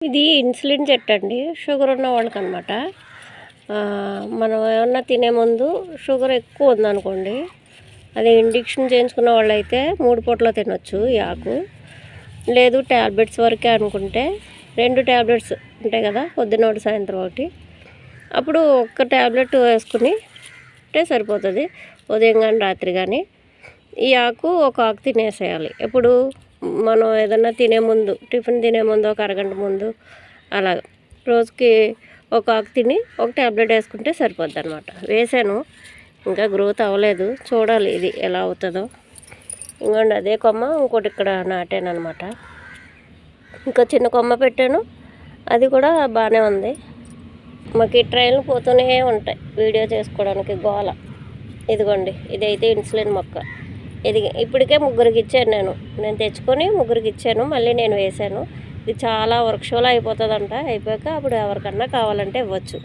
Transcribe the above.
ఇది ఇన్సులిన్ చెట్టు అండి. షుగర్ ఉన్న వాళ్ళకనమాట. మనం ఏమన్నా తినే ముందు షుగర్ ఎక్కువ ఉందనుకోండి, అది ఇంజెక్షన్ చేయించుకున్న వాళ్ళైతే 3 పూటలు తినొచ్చు ఈ ఆకు. లేదు ట్యాబ్లెట్స్ వరకే అనుకుంటే 2 ట్యాబ్లెట్స్ ఉంటాయి కదా, పొద్దున్న ఒకటి సాయంత్రం ఒకటి, అప్పుడు ఒక్క ట్యాబ్లెట్ వేసుకుని అంటే సరిపోతుంది. ఉదయం కానీ రాత్రి కానీ ఈ ఆకు ఒక ఆకు తినేసేయాలి. ఎప్పుడు మనం ఏదన్నా తినే ముందు, టిఫిన్ తినే ముందు ఒక అరగంట ముందు అలాగ రోజుకి ఒక ఆకు తిని ఒక ట్యాబ్లెట్ వేసుకుంటే సరిపోద్ది అనమాట. వేసాను, ఇంకా గ్రోత్ అవ్వలేదు, చూడాలి ఇది ఎలా అవుతుందో. ఇంకోండి అదే కొమ్మ ఇంకోటి ఇక్కడ నాటాను అనమాట. ఇంకా చిన్న కొమ్మ పెట్టాను, అది కూడా బాగానే ఉంది. మాకు ఈ ట్రైన్లు పోతూనే ఉంటాయి వీడియో చేసుకోవడానికి గోల. ఇదిగోండి ఇదైతే ఇన్సులిన్ మొక్క. ఇది ఇప్పటికే ముగ్గురికి ఇచ్చాను, నేను తెచ్చుకొని ముగ్గురికి ఇచ్చాను, మళ్ళీ నేను వేసాను. ఇది చాలా వర్క్షోలో అయిపోతుందంట. అయిపోయాక అప్పుడు ఎవరికన్నా కావాలంటే ఇవ్వచ్చు.